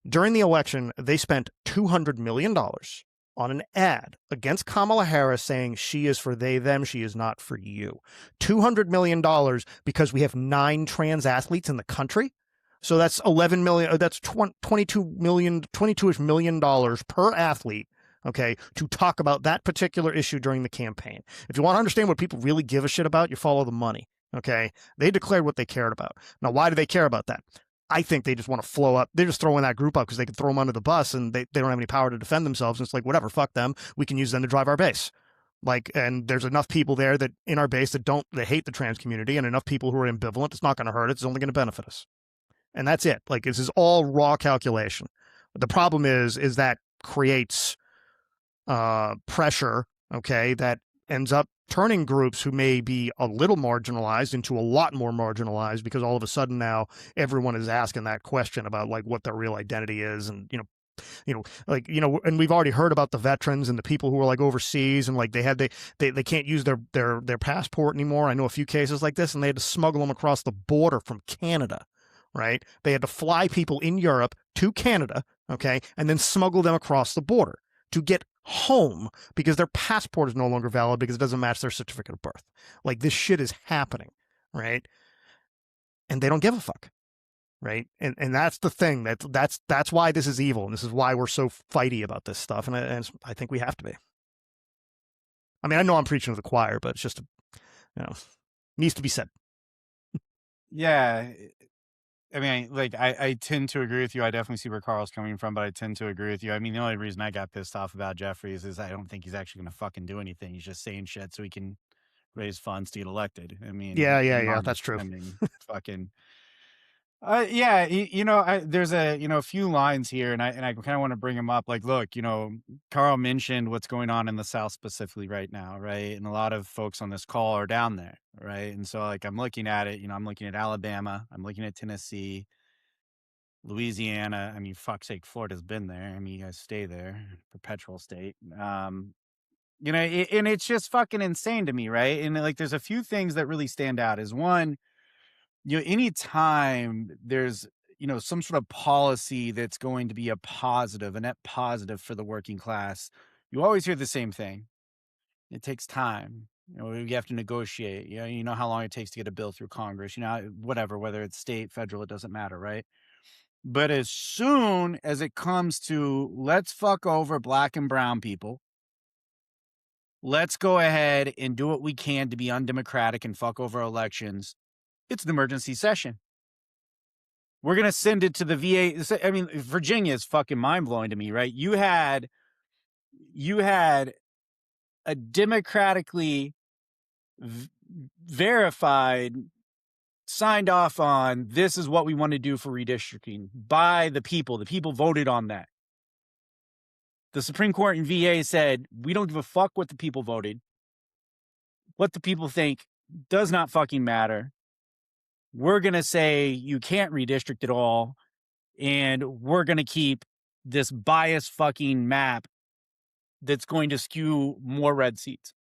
During the election, they spent $200 million on an ad against Kamala Harris saying she is for they, them, she is not for you. $200 million because we have 9 trans athletes in the country. So that's 11 million, that's $22-ish million per athlete, okay, to talk about that particular issue during the campaign. If you want to understand what people really give a shit about, you follow the money, okay? They declared what they cared about. Now, why do they care about that? I think they just want to flow up. They're just throwing that group up because they can throw them under the bus and they don't have any power to defend themselves. And it's like, whatever, fuck them. We can use them to drive our base. Like, and there's enough people there that in our base that hate the trans community, and enough people who are ambivalent. It's not going to hurt. It's only going to benefit us. And that's it. Like, this is all raw calculation. The problem is that creates pressure, okay, that ends up turning groups who may be a little marginalized into a lot more marginalized, because all of a sudden now everyone is asking that question about like what their real identity is. And, like, and we've already heard about the veterans and the people who are like overseas and like they can't use their passport anymore. I know a few cases like this, and they had to smuggle them across the border from Canada, right? They had to fly people in Europe to Canada, okay, and then smuggle them across the border to get home because their passport is no longer valid because it doesn't match their certificate of birth. Like, this shit is happening, right? And they don't give a fuck, right? And that's the thing. That's why this is evil, and this is why we're so fighty about this stuff. And I think we have to be. I mean, I know I'm preaching to the choir, but it's just, needs to be said. Yeah. I mean, like, I tend to agree with you. I definitely see where Carl's coming from, but I tend to agree with you. I mean, the only reason I got pissed off about Jeffries is I don't think he's actually going to fucking do anything. He's just saying shit so he can raise funds to get elected. I mean, yeah, that's true. I mean, fucking, yeah, there's a few lines here, and I kind of want to bring them up. Like, look, Carl mentioned what's going on in the South specifically right now, right? And a lot of folks on this call are down there, right? And so, like, I'm looking at it. I'm looking at Alabama. I'm looking at Tennessee, Louisiana. I mean, fuck's sake, Florida's been there. I mean, you guys stay there, perpetual state. And it's just fucking insane to me, right? And like, there's a few things that really stand out. Is one, anytime there's, some sort of policy that's going to be a net positive for the working class, you always hear the same thing. It takes time. You have to negotiate. You know how long it takes to get a bill through Congress, whatever, whether it's state, federal, it doesn't matter, right? But as soon as it comes to let's fuck over black and brown people, let's go ahead and do what we can to be undemocratic and fuck over elections, it's an emergency session. We're going to send it to the VA. I mean, Virginia is fucking mind-blowing to me, right? You had a democratically verified, signed off on, this is what we want to do for redistricting by the people. The people voted on that. The Supreme Court in VA said, we don't give a fuck what the people voted. What the people think does not fucking matter. We're going to say you can't redistrict at all, and we're going to keep this biased fucking map that's going to skew more red seats,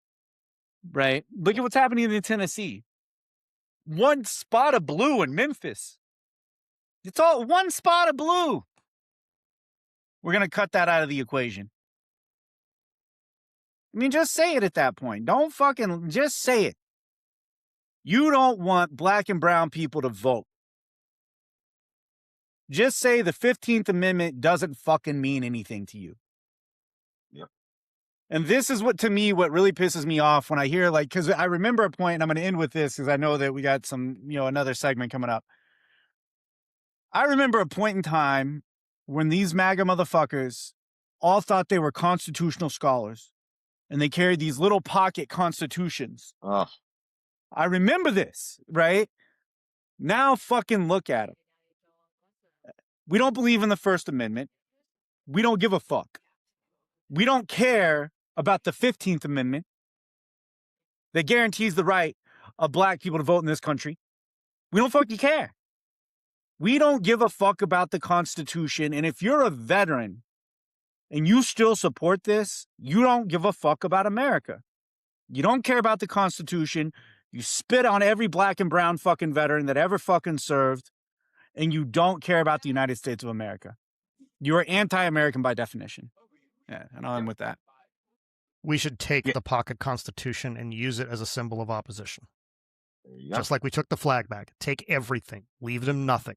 right? Look at what's happening in Tennessee. One spot of blue in Memphis. It's all one spot of blue. We're going to cut that out of the equation. I mean, just say it at that point. Don't fucking just say it. You don't want black and brown people to vote. Just say the 15th Amendment doesn't fucking mean anything to you. Yep. And this is what, to me, what really pisses me off when I hear, like, because I remember a point, and I'm going to end with this because I know that we got some, another segment coming up. I remember a point in time when these MAGA motherfuckers all thought they were constitutional scholars and they carried these little pocket constitutions. Oh. I remember this, right? Now fucking look at them. We don't believe in the First Amendment. We don't give a fuck. We don't care about the 15th Amendment that guarantees the right of black people to vote in this country. We don't fucking care. We don't give a fuck about the Constitution. And if you're a veteran and you still support this, you don't give a fuck about America. You don't care about the Constitution. You spit on every black and brown fucking veteran that ever fucking served. And you don't care about the United States of America. You are anti-American by definition. Yeah, and I'm with that. We should take the pocket constitution and use it as a symbol of opposition. Yep. Just like we took the flag back. Take everything. Leave them nothing.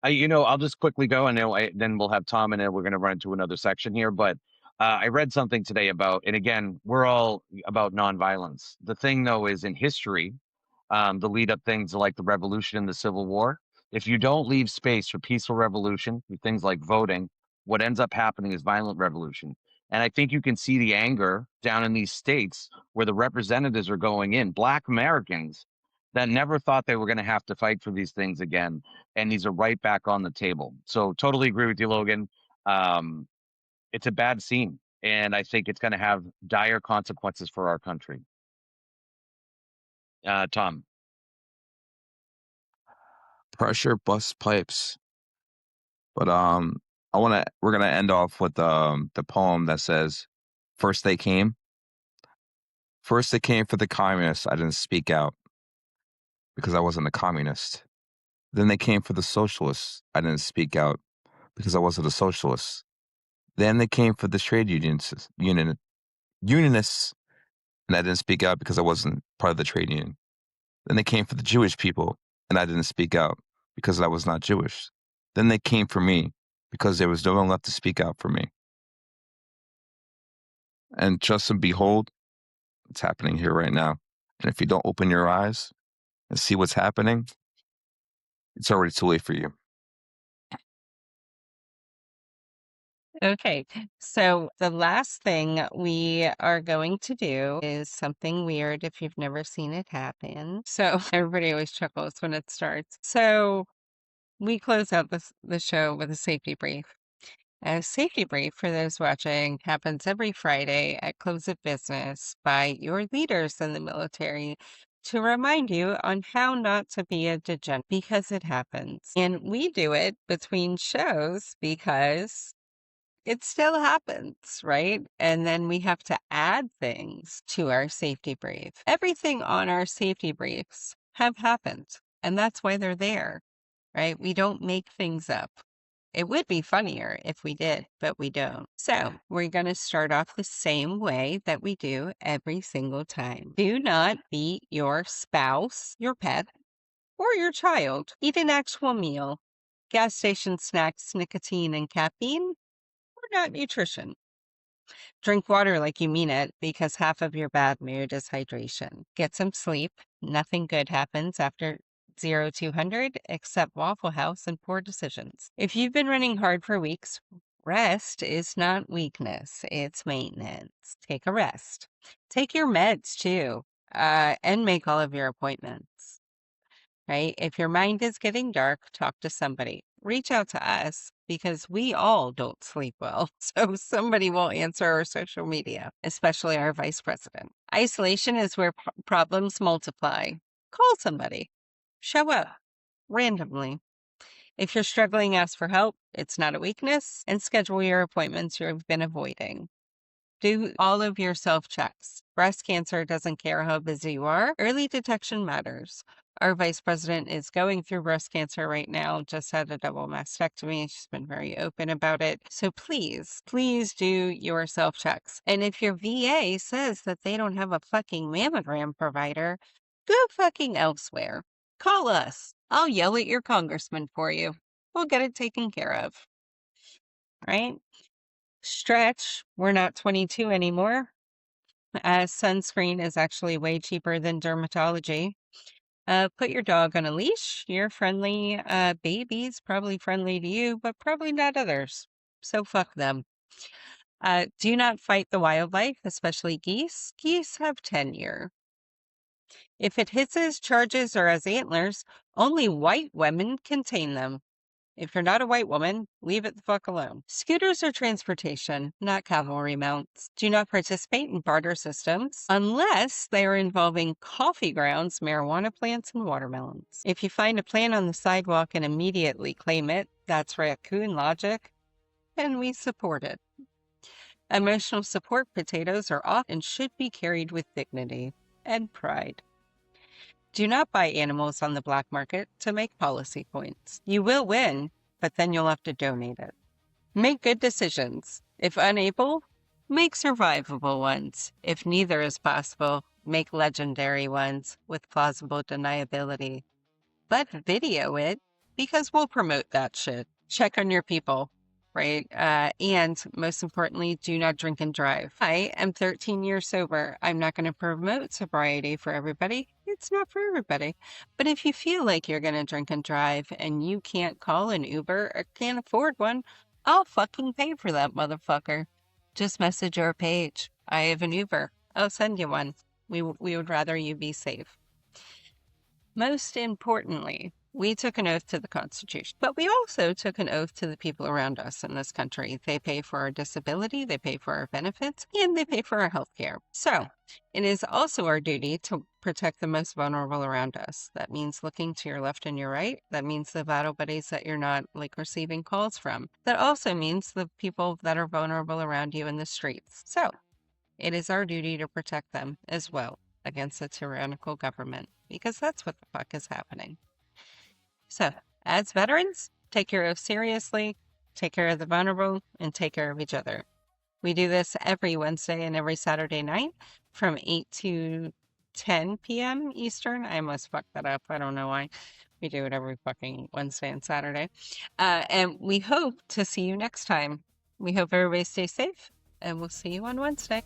I'll just quickly go, and then we'll have Tom, and then we're going to run into another section here. But I read something today about, and again, we're all about nonviolence. The thing, though, is in history, the lead up things like the revolution and the Civil War, if you don't leave space for peaceful revolution, things like voting, what ends up happening is violent revolution. And I think you can see the anger down in these states where the representatives are going in, black Americans that never thought they were going to have to fight for these things again. And these are right back on the table. So totally agree with you, Logan. It's a bad scene. And I think it's going to have dire consequences for our country. Tom. Pressure busts pipes. But we're gonna end off with the poem that says, First they came for the communists. I didn't speak out because I wasn't a communist. Then they came for the socialists. I didn't speak out because I wasn't a socialist. Then they came for the trade unionists, and I didn't speak out because I wasn't part of the trade union. Then they came for the Jewish people, and I didn't speak out because I was not Jewish. Then they came for me because there was no one left to speak out for me. And just and behold, it's happening here right now. And if you don't open your eyes and see what's happening, it's already too late for you. Okay, so the last thing we are going to do is something weird if you've never seen it happen. So everybody always chuckles when it starts. So we close out the show with a safety brief. A safety brief, for those watching, happens every Friday at close of business by your leaders in the military to remind you on how not to be a degenerate, because it happens. And we do it between shows because it still happens, right? And then we have to add things to our safety brief. Everything on our safety briefs have happened, and that's why they're there, right? We don't make things up. It would be funnier if we did, but we don't. So we're going to start off the same way that we do every single time. Do not beat your spouse, your pet, or your child. Eat an actual meal. Gas station snacks, nicotine, and caffeine, or not nutrition. Drink water like you mean it, because half of your bad mood is hydration. Get some sleep. Nothing good happens after 0-200 except Waffle House and poor decisions. If you've been running hard for weeks, rest is not weakness, it's maintenance. Take a rest. Take your meds too, and make all of your appointments, right? If your mind is getting dark, talk to somebody. Reach out to us because we all don't sleep well. So somebody will answer our social media, especially our vice president. Isolation is where problems multiply. Call somebody. Show up randomly. If you're struggling, ask for help. It's not a weakness. And schedule your appointments you've been avoiding. Do all of your self-checks. Breast cancer doesn't care how busy you are. Early detection matters. Our vice president is going through breast cancer right now, just had a double mastectomy. She's been very open about it. So please, please do your self-checks. And if your VA says that they don't have a fucking mammogram provider, go fucking elsewhere. Call us. I'll yell at your congressman for you. We'll get it taken care of. Right? Stretch. We're not 22 anymore. Sunscreen is actually way cheaper than dermatology. Put your dog on a leash. Your friendly baby's probably friendly to you, but probably not others. So fuck them. Do not fight the wildlife, especially geese. Geese have tenure. If it hisses, charges, or has antlers, only white women can tame them. If you're not a white woman, leave it the fuck alone. Scooters are transportation, not cavalry mounts. Do not participate in barter systems unless they are involving coffee grounds, marijuana plants, and watermelons. If you find a plant on the sidewalk and immediately claim it, that's raccoon logic, and we support it. Emotional support potatoes are off and should be carried with dignity and pride. Do not buy animals on the black market to make policy points. You will win, but then you'll have to donate it. Make good decisions. If unable, make survivable ones. If neither is possible, make legendary ones with plausible deniability. But video it, because we'll promote that shit. Check on your people, right? And most importantly, do not drink and drive. I am 13 years sober. I'm not going to promote sobriety for everybody. It's not for everybody. But if you feel like you're going to drink and drive and you can't call an Uber or can't afford one, I'll fucking pay for that motherfucker. Just message our page. I have an Uber. I'll send you one. We would rather you be safe. Most importantly, we took an oath to the Constitution, but we also took an oath to the people around us in this country. They pay for our disability, they pay for our benefits, and they pay for our health care. So it is also our duty to protect the most vulnerable around us. That means looking to your left and your right. That means the battle buddies that you're not receiving calls from. That also means the people that are vulnerable around you in the streets. So it is our duty to protect them as well against a tyrannical government, because that's what the fuck is happening. So, as veterans, take your oath seriously, take care of the vulnerable, and take care of each other. We do this every Wednesday and every Saturday night from 8 to 10 p.m. Eastern. I almost fucked that up. I don't know why. We do it every fucking Wednesday and Saturday. And we hope to see you next time. We hope everybody stays safe, and we'll see you on Wednesday.